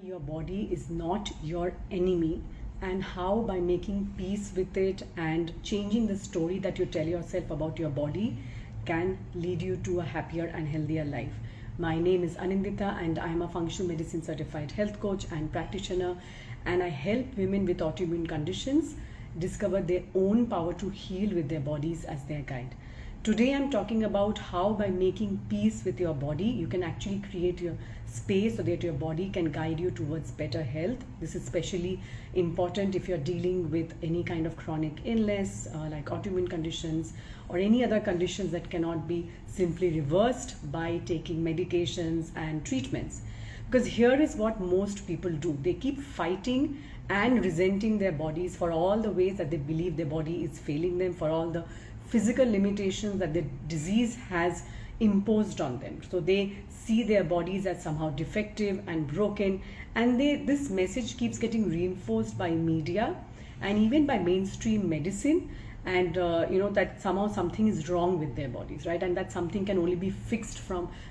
Your body is not your enemy, and how by making peace with it and changing the story that you tell yourself about your body can lead you to a happier and healthier life. My name is Anindita and I am a functional medicine certified health coach and practitioner, and I help women with autoimmune conditions discover their own power to heal with their bodies as their guide. Today I'm talking about how by making peace with your body, you can actually create your space so that your body can guide you towards better health. This is especially important if you're dealing with any kind of chronic illness like autoimmune conditions or any other conditions that cannot be simply reversed by taking medications and treatments. Because here is what most people do. They keep fighting and resenting their bodies for all the ways that they believe their body is failing them, for all the physical limitations that the disease has imposed on them. So they see their bodies as somehow defective and broken, and this message keeps getting reinforced by media and even by mainstream medicine, and that somehow something is wrong with their bodies, right? And that something can only be fixed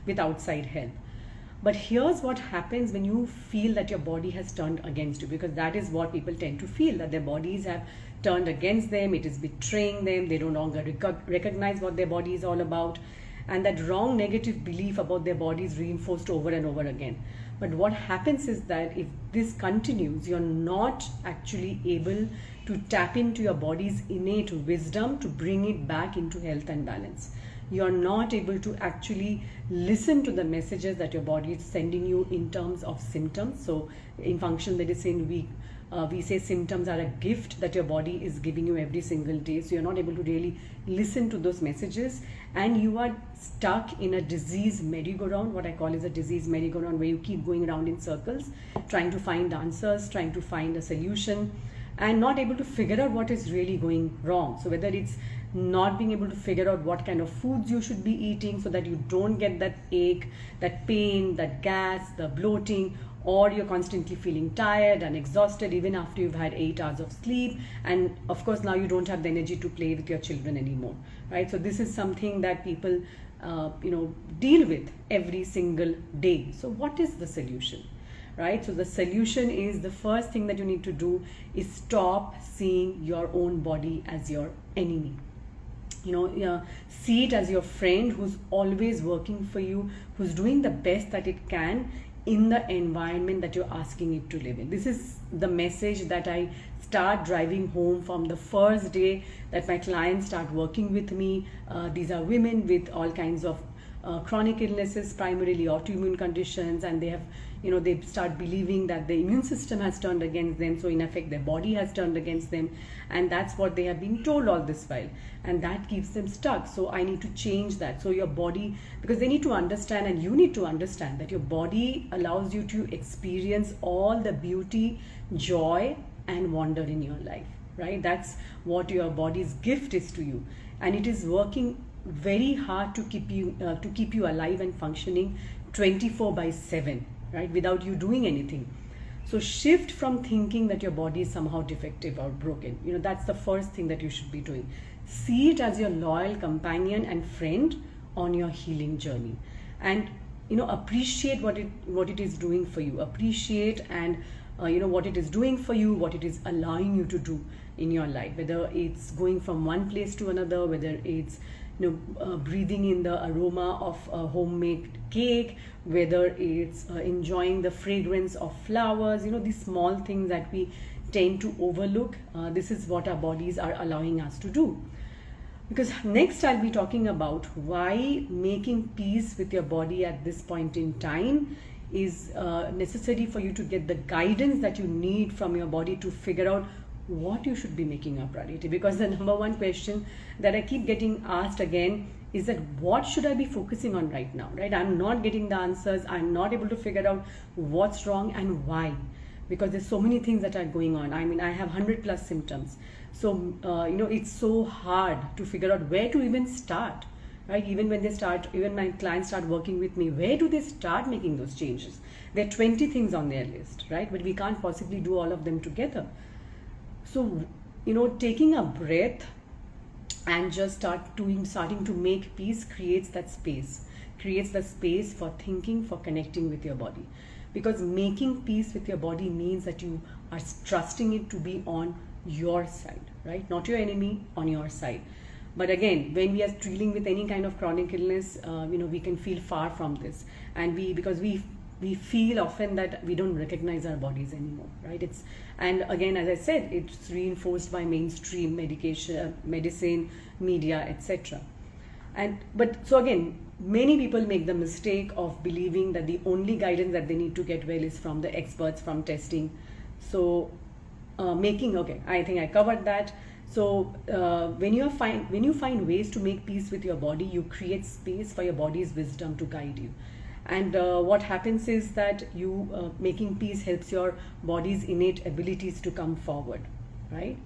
with outside help. But here's what happens when you feel that your body has turned against you, because that is what people tend to feel, that their bodies have turned against them, it is betraying them, they no longer recognize what their body is all about, and that wrong negative belief about their body is reinforced over and over again. But what happens is that if this continues, you're not actually able to tap into your body's innate wisdom to bring it back into health and balance. You're not able to actually listen to the messages that your body is sending you in terms of symptoms. So in functional medicine, we say symptoms are a gift that your body is giving you every single day. So you're not able to really listen to those messages, and you are stuck in a disease merry-go-round. What I call is a disease merry-go-round, where you keep going around in circles, trying to find answers, trying to find a solution, and not able to figure out what is really going wrong. So whether it's not being able to figure out what kind of foods you should be eating so that you don't get that ache, that pain, that gas, the bloating, or you're constantly feeling tired and exhausted even after you've had 8 hours of sleep, and of course now you don't have the energy to play with your children anymore, right? So this is something that people deal with every single day. So what is the solution? Right? So the solution is, the first thing that you need to do is stop seeing your own body as your enemy. See it as your friend who's always working for you, who's doing the best that it can in the environment that you're asking it to live in. This is the message that I start driving home from the first day that my clients start working with me. These are women with all kinds of chronic illnesses, primarily autoimmune conditions, and they start believing that the immune system has turned against them. So in effect, their body has turned against them, and that's what they have been told all this while, and that keeps them stuck. So I need to change that. So your body, because they need to understand, and you need to understand, that your body allows you to experience all the beauty, joy, and wonder in your life, right? That's what your body's gift is to you, and it is working very hard to keep you alive and functioning 24/7, right, without you doing anything. So shift from thinking that your body is somehow defective or broken. That's the first thing that you should be doing. See it as your loyal companion and friend on your healing journey, and appreciate what it is doing for you. Appreciate and what it is doing for you, what it is allowing you to do in your life, whether it's going from one place to another, whether it's breathing in the aroma of a homemade cake, whether it's enjoying the fragrance of flowers, these small things that we tend to overlook. This is what our bodies are allowing us to do. Because next I'll be talking about why making peace with your body at this point in time is necessary for you to get the guidance that you need from your body to figure out what you should be making a priority. Because the number one question that I keep getting asked again is that what should I be focusing on right now, right? I'm not getting the answers. I'm not able to figure out what's wrong and why, because there's so many things that are going on. I mean, I have 100+ symptoms. So, it's so hard to figure out where to even start, right? Even when my clients start working with me, where do they start making those changes? There are 20 things on their list, right? But we can't possibly do all of them together. So, taking a breath and just starting to make peace creates the space for thinking, for connecting with your body. because making peace with your body means that you are trusting it to be on your side, right? Not your enemy, on your side. But again, when we are dealing with any kind of chronic illness, we can feel far from this, and because we feel often that we don't recognize our bodies anymore, right? And again, as I said, it's reinforced by mainstream medicine, media, etc. So again, many people make the mistake of believing that the only guidance that they need to get well is from the experts, from testing. So I think I covered that. So when you find ways to make peace with your body, you create space for your body's wisdom to guide you. And what happens is that you making peace helps your body's innate abilities to come forward, right?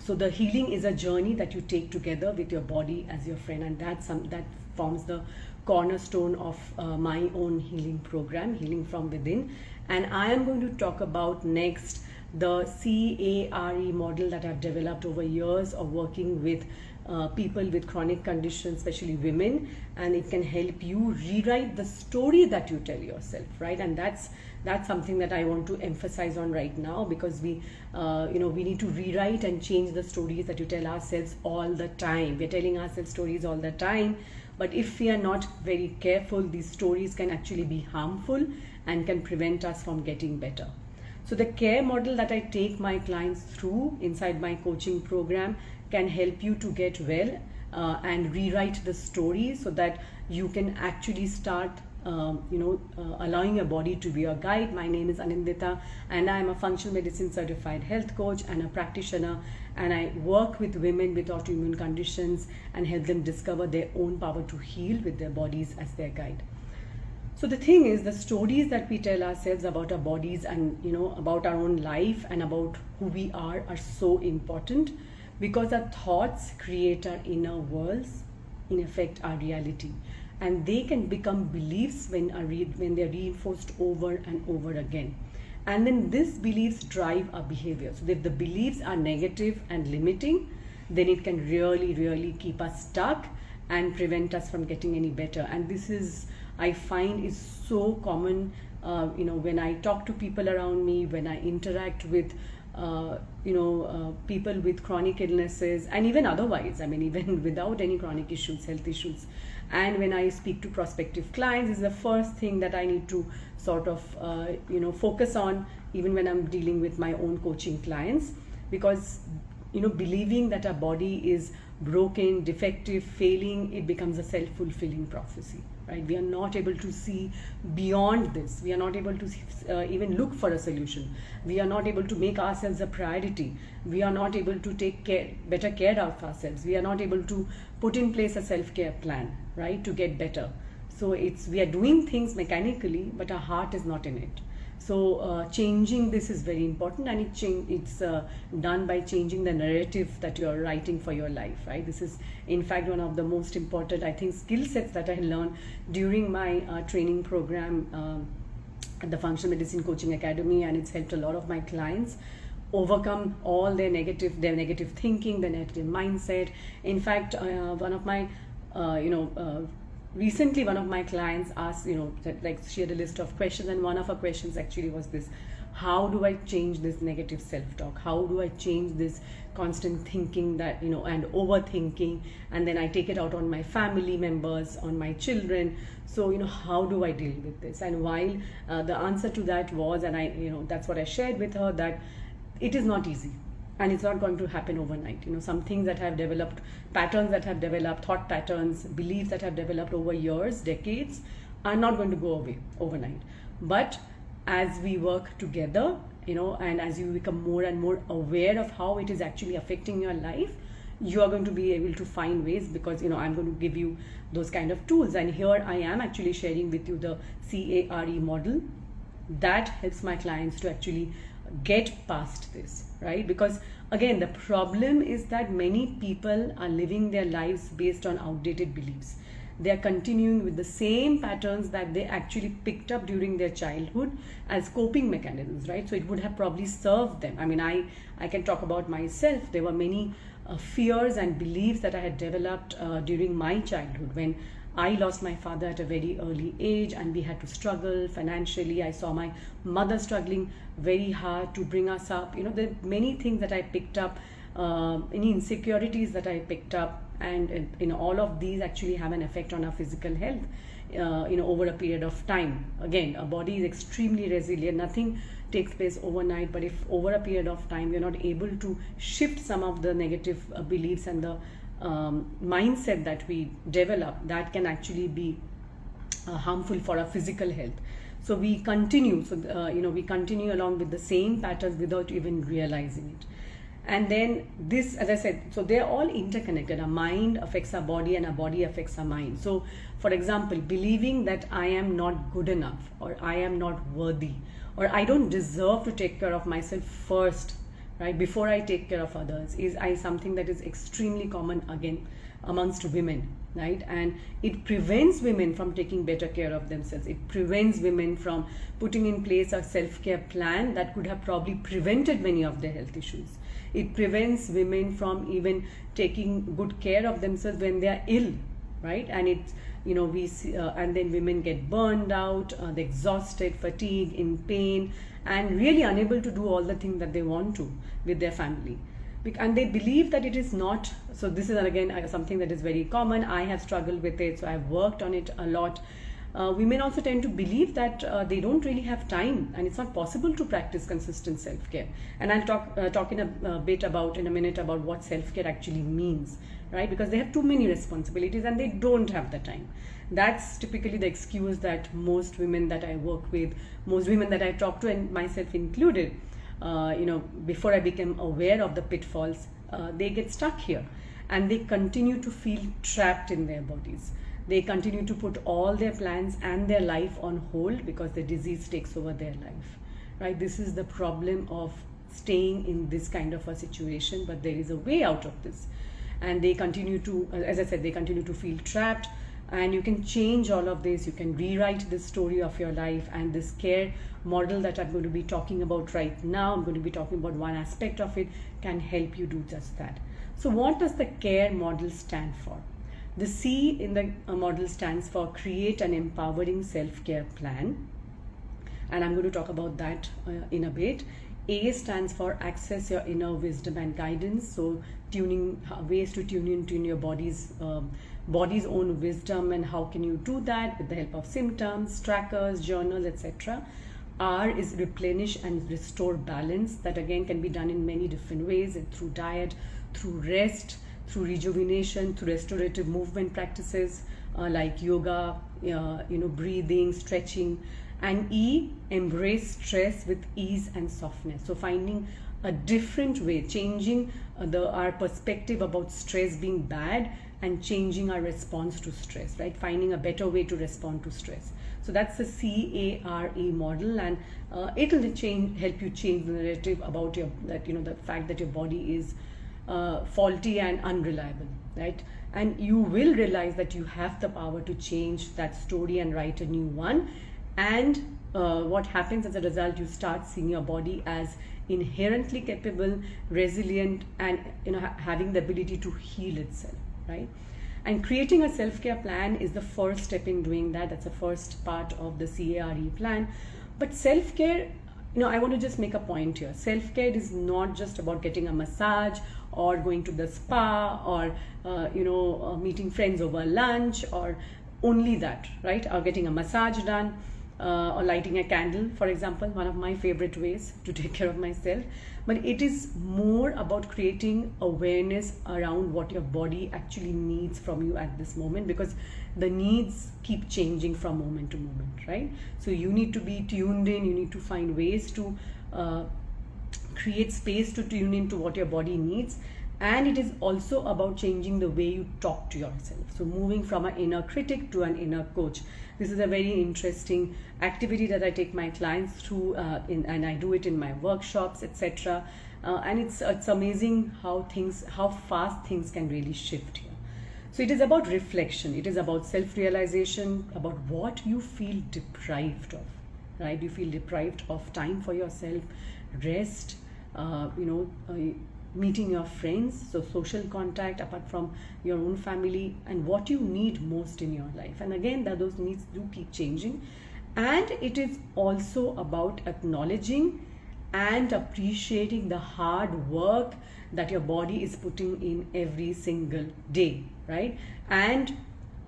So the healing is a journey that you take together with your body as your friend, and that forms the cornerstone of my own healing program, Healing from Within. And I am going to talk about next the CARE model that I've developed over years of working with people with chronic conditions, especially women, and it can help you rewrite the story that you tell yourself, right? And that's something that I want to emphasize on right now, because we need to rewrite and change the stories that you tell ourselves all the time. We're telling ourselves stories all the time, but if we are not very careful, these stories can actually be harmful and can prevent us from getting better. So the CARE model that I take my clients through inside my coaching program can help you to get well and rewrite the story so that you can actually start allowing your body to be your guide. My name is Anindita, and I am a functional medicine certified health coach and a practitioner, and I work with women with autoimmune conditions and help them discover their own power to heal with their bodies as their guide. So the thing is, the stories that we tell ourselves about our bodies and about our own life and about who we are so important, because our thoughts create our inner worlds, in effect our reality, and they can become beliefs when they're reinforced over and over again. And then these beliefs drive our behavior. So if the beliefs are negative and limiting, then it can really, really keep us stuck and prevent us from getting any better. And this is, I find, is so common when I talk to people around me, when I interact with people with chronic illnesses, and even otherwise, even without any chronic issues, health issues. And when I speak to prospective clients, is the first thing that I need to sort of focus on, even when I'm dealing with my own coaching clients, because believing that our body is broken, defective, failing, it becomes a self-fulfilling prophecy, right? We are not able to see beyond this. We are not able to even look for a solution. We are not able to make ourselves a priority. We are not able to take better care of ourselves. We are not able to put in place a self-care plan, right, to get better. So we are doing things mechanically, but our heart is not in it. So changing this is very important, and it's done by changing the narrative that you're writing for your life, right? This is in fact one of the most important, I think, skill sets that I learned during my training program at the Functional Medicine Coaching Academy, and it's helped a lot of my clients overcome all their negative thinking, their negative mindset. In fact, recently one of my clients asked, she had a list of questions, and one of her questions actually was this: how do I change this negative self-talk? How do I change this constant thinking that, and overthinking, and then I take it out on my family members, on my children? So, how do I deal with this? And while the answer to that was, and that's what I shared with her, that it is not easy. And it's not going to happen overnight. Some things that have developed, patterns that have developed, thought patterns, beliefs that have developed over years, decades, are not going to go away overnight. But as we work together, and as you become more and more aware of how it is actually affecting your life, you are going to be able to find ways, because I'm going to give you those kind of tools. And here I am actually sharing with you the CARE model that helps my clients to actually get past this, right? Because again, the problem is that many people are living their lives based on outdated beliefs. They are continuing with the same patterns that they actually picked up during their childhood as coping mechanisms, right? So it would have probably served them. I can talk about myself. There were many fears and beliefs that I had developed during my childhood, when I lost my father at a very early age, and we had to struggle financially. I saw my mother struggling very hard to bring us up. There are many things that I picked up, any insecurities that I picked up, and all of these actually have an effect on our physical health. Over a period of time. Again, our body is extremely resilient. Nothing takes place overnight, but if over a period of time we're not able to shift some of the negative beliefs and the mindset that we develop, that can actually be harmful for our physical health. So we continue. We continue along with the same patterns without even realizing it. And then this, as I said, so they're all interconnected. Our mind affects our body, and our body affects our mind. So, for example, believing that I am not good enough, or I am not worthy, or I don't deserve to take care of myself first, right, before I take care of others, is something that is extremely common again amongst women, right? And it prevents women from taking better care of themselves. It prevents women from putting in place a self-care plan that could have probably prevented many of their health issues. It prevents women from even taking good care of themselves when they are ill, right? And it's, we see, and then women get burned out, they're exhausted, fatigued, in pain, and really unable to do all the things that they want to with their family. And they believe that it is not. So this is again something that is very common. I have struggled with it, so I've worked on it a lot. Women also tend to believe that they don't really have time, and it's not possible to practice consistent self-care. And I'll talk in a minute about what self-care actually means, right? Because they have too many responsibilities and they don't have the time. That's typically the excuse that most women that I work with, most women that I talk to, and myself included, before I became aware of the pitfalls, they get stuck here, and they continue to feel trapped in their bodies. They continue to put all their plans and their life on hold because the disease takes over their life, right? This is the problem of staying in this kind of a situation, but there is a way out of this. And they continue to, as I said, they continue to feel trapped. And you can change all of this. You can rewrite the story of your life, and this care model that I'm going to be talking about right now, I'm going to be talking about one aspect of it, can help you do just that. So what does the care model stand for? The C in the model stands for create an empowering self-care plan, and I'm going to talk about that in a bit. A stands for access your inner wisdom and guidance, so ways to tune into your body's own wisdom, and how can you do that with the help of symptoms, trackers, journals, etc. R is replenish and restore balance. That again can be done in many different ways, through diet, through rest, through rejuvenation, through restorative movement practices like yoga, breathing, stretching. And E, embrace stress with ease and softness. So finding a different way, changing our perspective about stress being bad, and changing our response to stress, right? Finding a better way to respond to stress. So that's the CARE model, and it'll help you change the narrative about the fact that your body is faulty and unreliable, right? And you will realize that you have the power to change that story and write a new one. And what happens as a result, you start seeing your body as inherently capable, resilient, and having the ability to heal itself, right? And creating a self-care plan is the first step in doing that. That's the first part of the CARE plan. But self-care, I want to just make a point here. Self-care is not just about getting a massage, or going to the spa, or meeting friends over lunch, or only that, right? Or getting a massage done, or lighting a candle, for example, one of my favorite ways to take care of myself. But it is more about creating awareness around what your body actually needs from you at this moment, because the needs keep changing from moment to moment, right? So you need to be tuned in, you need to find ways to create space to tune into what your body needs. And it is also about changing the way you talk to yourself. So moving from an inner critic to an inner coach. This is a very interesting activity that I take my clients through, and I do it in my workshops, etc. And it's amazing how fast things can really shift here. So it is about reflection. It is about self-realization, about what you feel deprived of, right? You feel deprived of time for yourself, rest, meeting your friends, so social contact apart from your own family, and what you need most in your life. And again, that those needs do keep changing. And it is also about acknowledging and appreciating the hard work that your body is putting in every single day, right? And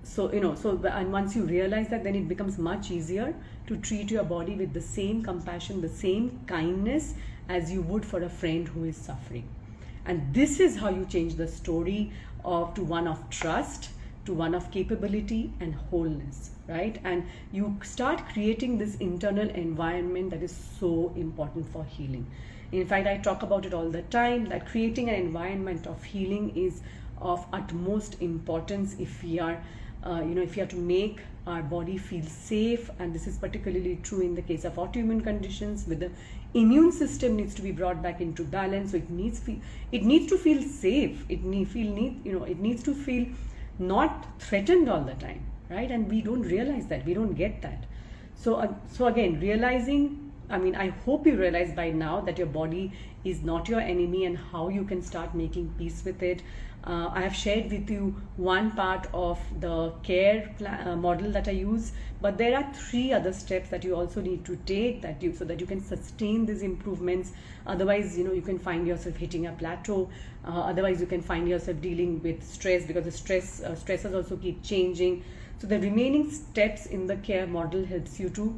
so and once you realize that, then it becomes much easier to treat your body with the same compassion, the same kindness as you would for a friend who is suffering. And this is how you change the story to one of trust, to one of capability and wholeness, right? And you start creating this internal environment that is so important for healing. In fact, I talk about it all the time, that creating an environment of healing is of utmost importance if we are if you have to make our body feel safe. And this is particularly true in the case of autoimmune conditions, with the immune system needs to be brought back into balance. So it needs to feel safe. It needs to feel not threatened all the time, right? And we don't realize that, we don't get that. So again, realizing, I hope you realize by now that your body is not your enemy and how you can start making peace with it. I have shared with you one part of the care model that I use, but there are 3 other steps that you also need to take so that you can sustain these improvements. Otherwise, you can find yourself hitting a plateau. Otherwise, you can find yourself dealing with stress, because the stresses also keep changing. So the remaining steps in the care model helps you to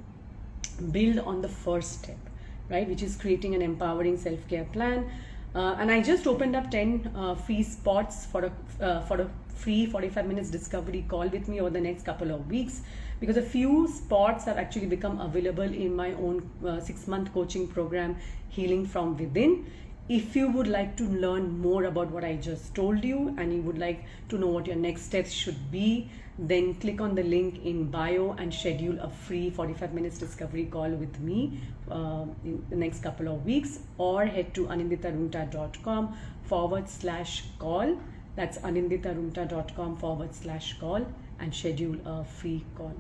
build on the first step, right, which is creating an empowering self-care plan. And I just opened up 10 free spots for a free 45 minutes discovery call with me over the next couple of weeks, because a few spots have actually become available in my own 6-month coaching program, Healing from Within. If you would like to learn more about what I just told you, and you would like to know what your next steps should be, then click on the link in bio and schedule a free 45 minutes discovery call with me in the next couple of weeks, or head to aninditaroonta.com/call. That's aninditaroonta.com/call and schedule a free call.